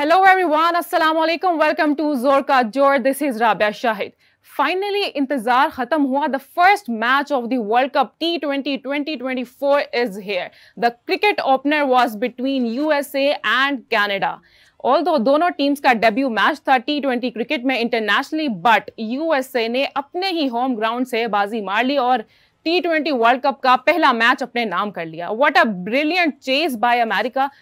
Hello everyone, Assalamu alaikum. Welcome to Zor Ka Jor. This is Rabia Shahid. Finally, इंतजार खत्म हुआ. The first match of the World Cup T20 2024 is here. The cricket opener was between USA and Canada. Although दोनों teams का debut match था T20 cricket में internationally, but USA ने अपने ही home ground से बाजी मार ली और T20 वर्ल्ड कप का पहला मैच अपने नाम कर लिया. What a brilliant chase by America.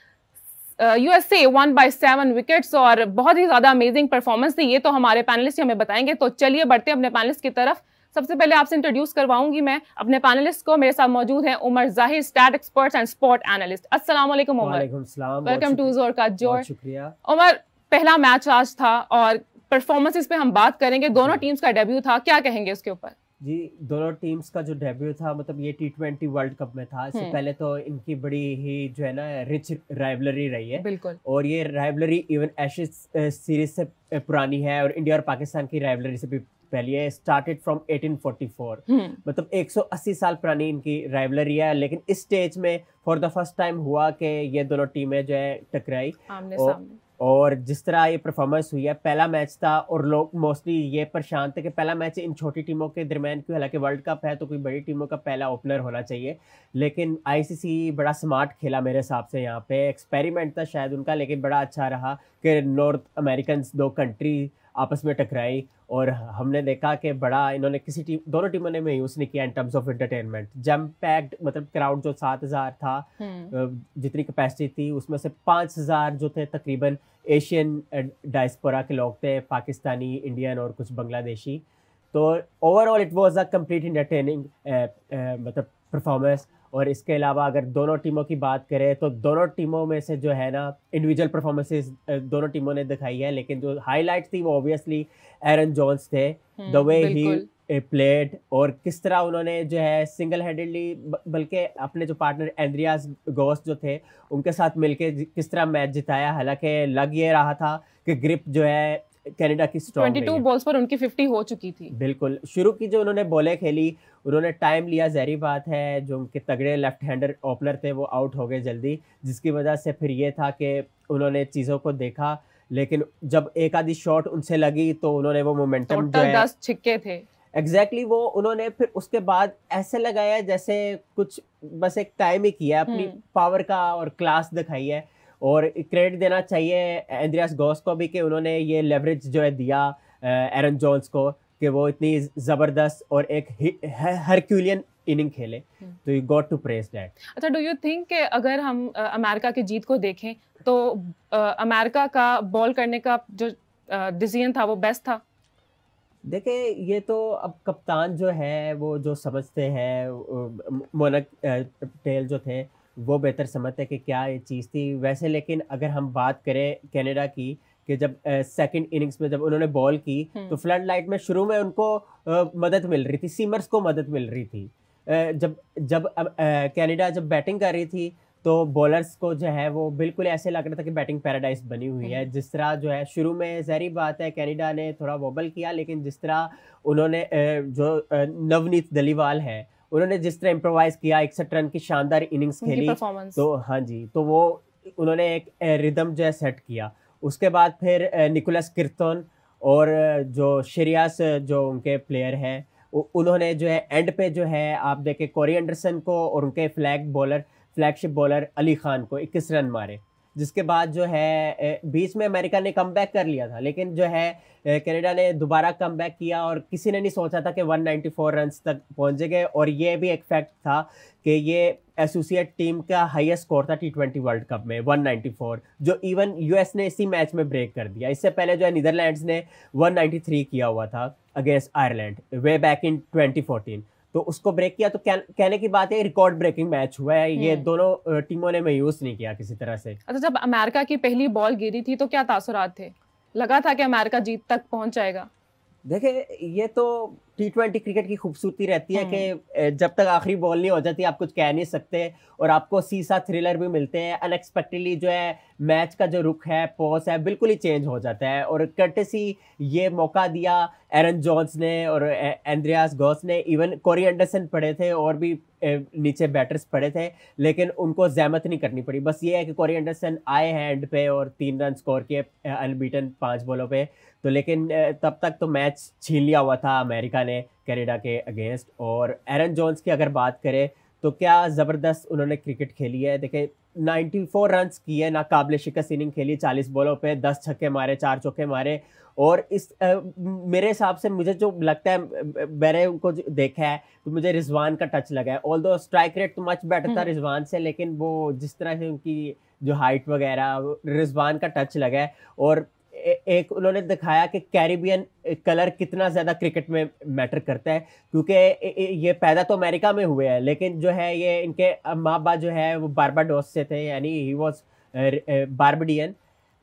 USA won by 7 wickets और बहुत ही ज्यादा अमेजिंग परफॉर्मेंस थी. ये तो हमारे पैनलिस्ट हमें बताएंगे. तो चलिए बढ़ते हैं अपने पैनलिस्ट की तरफ. सबसे पहले आपसे इंट्रोड्यूस करवाऊंगी मैं अपने पैनलिस्ट को. मेरे साथ मौजूद हैं Umar Zahir, stat expert and sport analyst. अस्सलाम वालेकुम उमर. वालेकुम सलाम. वेलकम टू ज़ोर का जोर. शुक्रिया उमर, पहला मैच आज था और परफॉर्मेंसेस पे हम बात करेंगे. दोनों टीम्स का डेब्यू था, क्या कहेंगे उसके ऊपर? जी, दोनों टीम्स का जो डेब्यू था, मतलब ये T20 वर्ल्ड कप में था. इससे पहले तो इनकी बड़ी ही जो है ना रिच राइवलरी रही है. बिल्कुल. और ये राइवलरी इवन एशेज सीरीज से पुरानी है और इंडिया और पाकिस्तान की राइवलरी से भी पहले है. Started from 1844. मतलब 180 साल पुरानी इनकी राइवलरी है. लेकिन इस स्टेज में फॉर द फर्स्ट टाइम हुआ कि ये दोनों टीमें जो है टकराई. आमने सामने. और जिस तरह ये परफॉर्मेंस हुई है, पहला मैच था और लोग मोस्टली ये परेशान थे कि पहला मैच इन छोटी टीमों के दरमियान क्यों. हालांकि वर्ल्ड कप है तो कोई बड़ी टीमों का पहला ओपनर होना चाहिए. लेकिन आईसीसी बड़ा स्मार्ट खेला मेरे हिसाब से. यहाँ पे एक्सपेरिमेंट था शायद उनका, लेकिन बड़ा अच्छा रहा कि नॉर्थ अमेरिकन दो कंट्री आपस में टकराई. और हमने देखा कि बड़ा इन्होंने दोनों टीमों ने यूज़ नहीं किया इन टर्म्स ऑफ एंटरटेनमेंट. जम पैक्ड, मतलब क्राउड जो 7,000 था, जितनी कैपेसिटी थी उसमें से 5,000 जो थे तकरीबन एशियन डायस्पोरा के लोग थे, पाकिस्तानी, इंडियन और कुछ बांग्लादेशी. तो overall it was a complete entertaining मतलब परफॉर्मेंस. और इसके अलावा अगर दोनों टीमों की बात करें तो दोनों टीमों में से जो है ना इंडिविजुअल परफॉर्मेंसेस दोनों टीमों ने दिखाई है. लेकिन जो हाईलाइट थी वो ऑब्वियसली एरन जोन्स थे. द वे ही प्लेड और किस तरह उन्होंने जो है सिंगल हैंडेडली, बल्कि अपने जो पार्टनर एंड्रियास गोस जो थे उनके साथ मिलके किस तरह मैच जिताया. हालांकि लग ये रहा था कि ग्रिप जो है कनाडा की स्ट्रॉन्ग 22 बॉल्स पर उनकी 50 हो चुकी थी. बिल्कुल. शुरू की जो उन्होंने बॉलें खेली, उन्होंने टाइम लिया, ज़ाहिर बात है. जो उनके तगड़े लेफ्ट हैंडर ओपनर थे वो आउट हो गए जल्दी, जिसकी वजह से फिर ये था कि उन्होंने चीज़ों को देखा. लेकिन जब एक आधी शॉट उनसे लगी तो उन्होंने वो मोमेंटम जो है 10 छिक्के थे. एग्जैक्टली वो उन्होंने फिर उसके बाद ऐसे लगाया जैसे कुछ बस एक टाइम ही किया, अपनी पावर का और क्लास दिखाई है. और क्रेडिट देना चाहिए एंड्रियास गोस को भी कि उन्होंने ये लेवरेज जो है दिया एरन जोन्स को कि वो इतनी ज़बरदस्त और एक हरक्यूलियन इनिंग खेले. तो you got to praise that. अच्छा, डू यू थिंक कि अगर हम अमेरिका की जीत को देखें तो अमेरिका का बॉल करने का जो डिसीजन था वो बेस्ट था? देखिए, ये तो अब कप्तान जो है वो जो समझते हैं, मोनक टेल जो थे वो बेहतर समझते हैं कि क्या ये चीज़ थी वैसे. लेकिन अगर हम बात करें कनाडा की, कि जब सेकंड इनिंग्स में जब उन्होंने बॉल की तो फ्लड लाइट में शुरू में उनको मदद मिल रही थी, सीमर्स को मदद मिल रही थी. जब कनाडा जब बैटिंग कर रही थी तो बॉलर्स को जो है वो बिल्कुल ऐसे लग रहा था कि बैटिंग पैराडाइज बनी हुई है. जिस तरह जो है शुरू में ज़ाहिर बात है कनाडा ने थोड़ा वॉबल किया, लेकिन जिस तरह उन्होंने जो नवनीत दलीवाल है उन्होंने जिस तरह इम्प्रोवाइज किया, 61 रन की शानदार इनिंग्स खेली, तो हाँ जी, तो वो उन्होंने एक रिदम जो है सेट किया. उसके बाद फिर निकोलस किर्तन और जो शेरियास जो उनके प्लेयर हैं उन्होंने जो है एंड पे जो है आप देखें कोरी एंडरसन को और उनके फ्लैगशिप बॉलर अली खान को 21 रन मारे. जिसके बाद जो है बीच में अमेरिका ने कमबैक कर लिया था, लेकिन जो है कनाडा ने दोबारा कमबैक किया और किसी ने नहीं सोचा था कि 194 रन्स तक पहुंच गए. और ये भी एक फैक्ट था कि ये एसोसिएट टीम का हाईएस्ट स्कोर था T20 वर्ल्ड कप में 194, जो इवन यूएस ने इसी मैच में ब्रेक कर दिया. इससे पहले जो है नीदरलैंड्स ने 193 किया हुआ था against Ireland way back in 2014, तो उसको ब्रेक किया. तो कहने की बात है रिकॉर्ड ब्रेकिंग मैच हुआ है. ये दोनों टीमों ने यूज नहीं किया किसी तरह से. अच्छा, जब अमेरिका की पहली बॉल गिरी थी तो क्या तासुरात थे? लगा था कि अमेरिका जीत तक पहुंच जाएगा? देखिए, ये तो T20 क्रिकेट की खूबसूरती रहती है कि जब तक आखिरी बॉल नहीं हो जाती आप कुछ कह नहीं सकते, और आपको सीसा थ्रिलर भी मिलते हैं। अनएक्सपेक्टेडली जो है मैच का जो रुख है, पॉस है, बिल्कुल ही चेंज हो जाता है। और कर्टेसी ये मौका दिया एरन जोन्स ने और एंड्रियास गॉस ने, इवन कोरी एंडरसन पड़े थे और भी नीचे बैटर्स पड़े थे, लेकिन उनको जहमत नहीं करनी पड़ी। बस ये है कि कोरी एंडरसन आए हैं एंड पे और 3 रन स्कोर किए अनबीटन 5 बॉलों पे। तो लेकिन तब तक तो मैच छीन लिया हुआ था अमेरिका ने कनाडा के अगेंस्ट। और एरन जोन्स की अगर बात करें तो क्या ज़बरदस्त उन्होंने क्रिकेट खेली है। देखिए 94 रन्स किए, नाकाबिले शिकस्त इनिंग खेली, 40 बॉलों पे 10 छक्के मारे, 4 चौके मारे। और इस मेरे हिसाब से मुझे जो लगता है, मैंने उनको देखा है तो मुझे रिजवान का टच लगा है। ऑल्दो स्ट्राइक रेट तो मच बेटर था रिजवान से, लेकिन वो जिस तरह से उनकी जो हाइट वगैरह, रिजवान का टच लगा है। और एक उन्होंने दिखाया कि कैरिबियन कलर कितना ज़्यादा क्रिकेट में मैटर करता है, क्योंकि ये पैदा तो अमेरिका में हुए हैं, लेकिन जो है ये इनके माँ बाप जो है वो बारबाडोस से थे, यानी ही वॉज बारबडियन।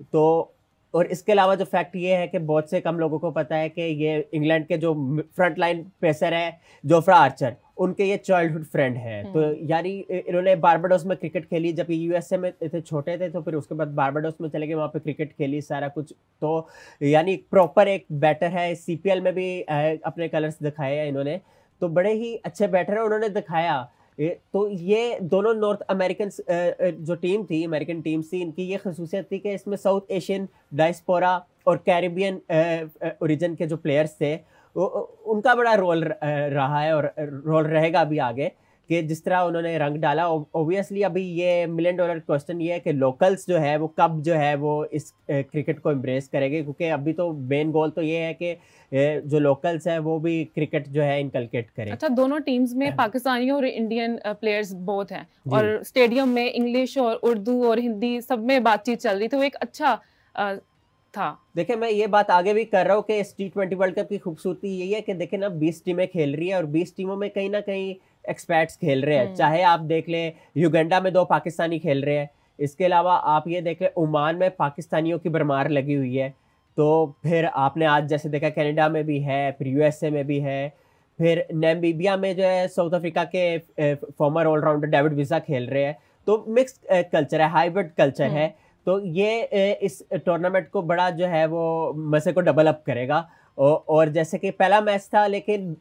तो और इसके अलावा जो फैक्ट ये है कि बहुत से कम लोगों को पता है कि ये इंग्लैंड के जो फ्रंट लाइन पेसर है जोफ्रा आर्चर, उनके ये चाइल्डहुड फ्रेंड हैं। तो यानी इन्होंने बारबाडोस में क्रिकेट खेली, जब यूएसए में थे, छोटे थे, तो फिर उसके बाद बारबाडोस में चले गए, वहाँ पे क्रिकेट खेली सारा कुछ। तो यानी प्रॉपर एक बैटर है। सीपीएल में भी अपने कलर्स दिखाए हैं इन्होंने, तो बड़े ही अच्छे बैटर है उन्होंने दिखाया। तो ये दोनों नॉर्थ अमेरिकन जो टीम थी, अमेरिकन टीम थी, इनकी ये खसूसियत थी कि इसमें साउथ एशियन डायस्पोरा और कैरिबियन ओरिजिन के जो प्लेयर्स थे उनका बड़ा रोल रहा है और रोल रहेगा अभी आगे, कि जिस तरह उन्होंने रंग डाला। ऑब्वियसली अभी ये $1 मिलियन क्वेश्चन ये है कि लोकल्स जो है वो कब जो है वो इस क्रिकेट को एम्ब्रेस करेंगे, क्योंकि अभी तो मेन गोल तो ये है कि जो लोकल्स है वो भी क्रिकेट जो है इनकलकेट करें। अच्छा, दोनों टीम्स में पाकिस्तानी और इंडियन प्लेयर्स बोथ हैं, और स्टेडियम में इंग्लिश और उर्दू और हिंदी सब में बातचीत चल रही थी, वो एक अच्छा था। देखिए मैं ये बात आगे भी कर रहा हूँ कि इस T20 वर्ल्ड कप की खूबसूरती यही है कि देखिए ना 20 टीमें खेल रही है और 20 टीमों में कहीं ना कहीं एक्सपर्ट्स खेल रहे हैं। चाहे आप देख लें युगांडा में 2 पाकिस्तानी खेल रहे हैं, इसके अलावा आप ये देख लें ओमान में पाकिस्तानियों की भरमार लगी हुई है। तो फिर आपने आज जैसे देखा कनाडा में भी है, फिर यूएसए में भी है, फिर नामीबिया में जो है साउथ अफ्रीका के फॉर्मर ऑलराउंडर डेविड विजा खेल रहे हैं। तो मिक्स्ड कल्चर है, हाइब्रिड कल्चर है। तो ये इस टूर्नामेंट को बड़ा जो है वो मजे को डबल अप करेगा। और जैसे कि पहला मैच था लेकिन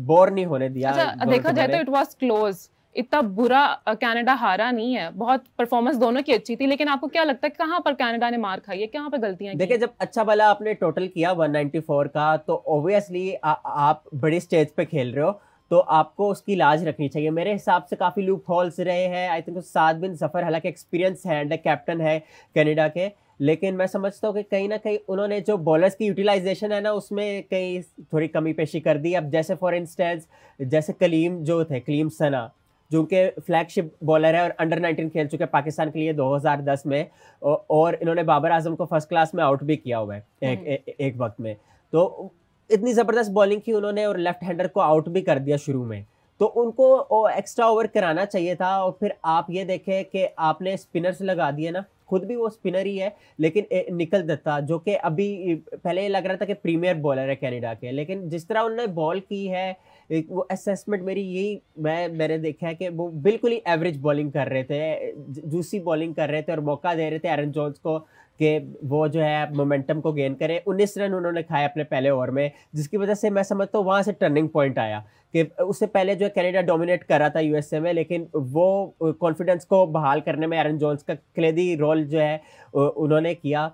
बोर नहीं होने दिया। अच्छा, देखा जाए तो इट वाज क्लोज, इतना बुरा कनाडा हारा नहीं है, बहुत परफॉर्मेंस दोनों की अच्छी थी। लेकिन आपको क्या लगता है कहाँ पर कनाडा ने मार खाई है, कहाँ पर गलतियां की? देखिए जब अच्छा भला आपने टोटल किया 194 का, तो ऑब्वियसली आप बड़ी स्टेज पे खेल रहे हो, तो आपको उसकी लाज रखनी चाहिए। मेरे हिसाब से काफ़ी लूप होल्स रहे हैं। आई थिंक साद बिन जफर हालांकि एक्सपीरियंस हैंड है, कैप्टन है कनाडा के, लेकिन मैं समझता हूँ कि कहीं ना कहीं उन्होंने जो बॉलर्स की यूटिलाइजेशन है ना उसमें कहीं थोड़ी कमी पेशी कर दी। अब जैसे फॉर इंस्टेंस जैसे कलीम जो थे, कलीम सना जो उनके फ्लैगशिप बॉलर है और अंडर 19 खेल चुके पाकिस्तान के लिए 2010 में, और इन्होंने बाबर आजम को फर्स्ट क्लास में आउट भी किया हुआ है एक वक्त में। तो इतनी ज़बरदस्त बॉलिंग की उन्होंने और लेफ्ट हैंडर को आउट भी कर दिया शुरू में, तो उनको एक्स्ट्रा ओवर कराना चाहिए था। और फिर आप ये देखें कि आपने स्पिनर्स लगा दिए ना, खुद भी वो स्पिनर ही है, लेकिन निकल दत्ता जो कि अभी पहले लग रहा था कि प्रीमियर बॉलर है कनाडा के, लेकिन जिस तरह उन्होंने बॉल की है वो असेसमेंट मेरी यही मैंने देखा है कि वो बिल्कुल ही एवरेज बॉलिंग कर रहे थे, जूसी बॉलिंग कर रहे थे और मौका दे रहे थे एरन जोन्स को कि वो जो है मोमेंटम को गेन करे। 19 रन उन्होंने खाए अपने पहले ओवर में, जिसकी वजह से मैं समझता हूँ वहाँ से टर्निंग पॉइंट आया कि उससे पहले जो है कनाडा डोमिनेट कर रहा था यूएसए में, लेकिन वो कॉन्फिडेंस को बहाल करने में एरन जोन्स का क्लेदी रोल जो है उन्होंने किया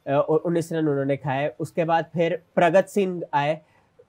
और 19 रन उन्होंने खाए। उसके बाद फिर प्रगत सिंह आए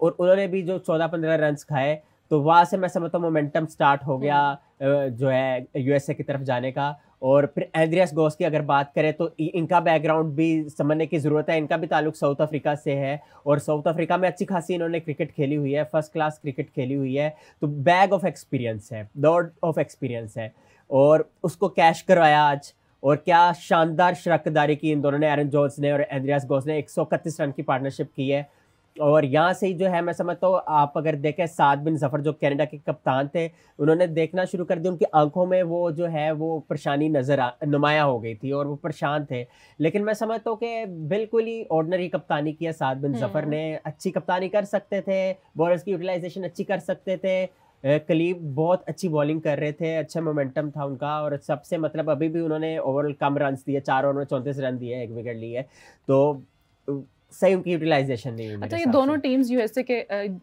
और उन्होंने भी जो 14-15 रन खाए, तो वहाँ से मैं समझता हूँ मोमेंटम स्टार्ट हो गया जो है यूएसए की तरफ जाने का। और फिर एंड्रियास गॉस की अगर बात करें तो इनका बैकग्राउंड भी समझने की ज़रूरत है। इनका भी ताल्लुक साउथ अफ्रीका से है और साउथ अफ्रीका में अच्छी खासी इन्होंने क्रिकेट खेली हुई है, फर्स्ट क्लास क्रिकेट खेली हुई है। तो बैग ऑफ एक्सपीरियंस है, लॉर्ड ऑफ एक्सपीरियंस है, और उसको कैश करवाया आज। और क्या शानदार शराकतदारी की इन दोनों ने, एरन जोन्स ने और एंड्रियास गॉस ने। 131 रन की पार्टनरशिप की है। और यहाँ से ही जो है मैं समझता हूँ, आप अगर देखें साद बिन ज़फ़र जो कनाडा के कप्तान थे, उन्होंने देखना शुरू कर दिया, उनकी आँखों में वो जो है वो परेशानी नुमायाँ हो गई थी और वो परेशान थे। लेकिन मैं समझता हूँ कि बिल्कुल ही ऑर्डिनरी कप्तानी की है साद बिन ज़फ़र हम्म। ने, अच्छी कप्तानी कर सकते थे, बॉलर्स की यूटिलाइज़ेशन अच्छी कर सकते थे। कलीब बहुत अच्छी बॉलिंग कर रहे थे, अच्छा मोमेंटम था उनका और सबसे मतलब अभी भी उन्होंने ओवरऑल कम रन्स दिए, 4 ओवर में 34 रन दिए, 1 विकेट ली है। तो अ, सही उनकी यूटिलाइज़ेशन नहीं हुई मेरे अच्छा, ये हिसाब दोनों से। टीम्स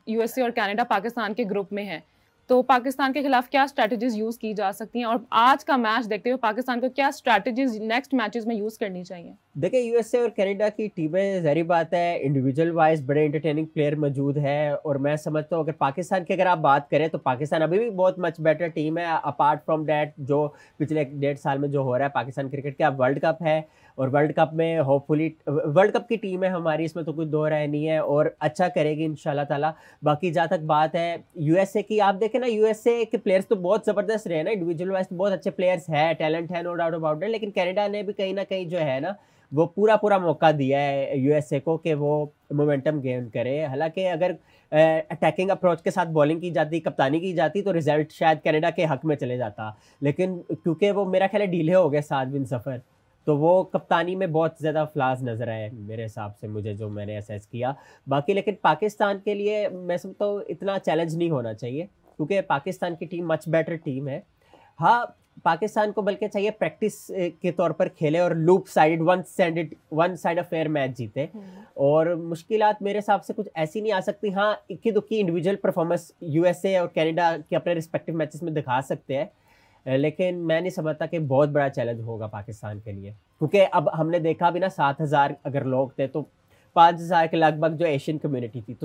यूएसए और कनाडा पाकिस्तान के ग्रुप में हैं। तो पाकिस्तान के खिलाफ क्या स्ट्रैटेजीज यूज़ की जा सकती हैं और आज का मैच देखते हुए पाकिस्तान को क्या स्ट्रैटेजीज नेक्स्ट मैचेस में यूज़ करनी चाहिए? देखिए, यूएसए और कनाडा की टीमें ज़ाहिर बात है इंडिविजुअल वाइज़ बड़े एंटरटेनिंग प्लेयर मौजूद हैं और मैं समझता हूँ अगर पाकिस्तान की अगर आप बात करें तो पाकिस्तान अभी भी बहुत मच बेटर टीम है अपार्ट फ्रॉम दैट जो पिछले 1 डेढ़ साल में जो हो रहा है पाकिस्तान क्रिकेट का। अब वर्ल्ड कप है और वर्ल्ड कप में होपफुली वर्ल्ड कप की टीम है हमारी, इसमें तो कोई दो राय नहीं है और अच्छा करेगी इंशाल्लाह ताला। बाकी जहाँ तक बात है यूएसए की, आप देखें ना यूएसए के प्लेयर्स तो बहुत ज़बरदस्त रहे हैं ना, इंडिविजुअल वाइज़ तो बहुत अच्छे प्लेयर्स हैं, टैलेंट है, नो डाउट अबाउट इट। लेकिन कनाडा ने भी कहीं न कहीं जो है ना वो पूरा-पूरा मौका दिया है यूएसए को कि वो मोमेंटम गेन करे। हालाँकि अगर अटैकिंग अप्रोच के साथ बॉलिंग की जाती, कप्तानी की जाती तो रिज़ल्ट शायद कनाडा के हक में चले जाता। लेकिन क्योंकि वो मेरा ख़्याल है ढीले हो गए साद बिन ज़फ़र, तो वो कप्तानी में बहुत ज़्यादा फ्लॉज़ नज़र आए मेरे हिसाब से, मुझे जो मैंने असेस किया। बाकी लेकिन पाकिस्तान के लिए मैं समझता हूँ इतना चैलेंज नहीं होना चाहिए क्योंकि पाकिस्तान की टीम मच बेटर टीम है। हाँ, पाकिस्तान को बल्कि चाहिए प्रैक्टिस के तौर पर खेले और loop sided one side affair match जीते हुँ। और मुश्किलात मेरे हिसाब से कुछ ऐसी नहीं आ सकती। हाँ, इक्की-दुक्की इंडिविजुअल परफॉर्मेंस यूएसए और कनाडा के अपने रिस्पेक्टिव मैचेस में दिखा सकते हैं। लेकिन मैं नहीं समझता कि बहुत बड़ा चैलेंज होगा पाकिस्तान के लिए। क्योंकि अब हमने देखा भी ना 7,000 अगर लोग थे तो 5,000 के लगभग जो एशियन कम्युनिटी थी। तो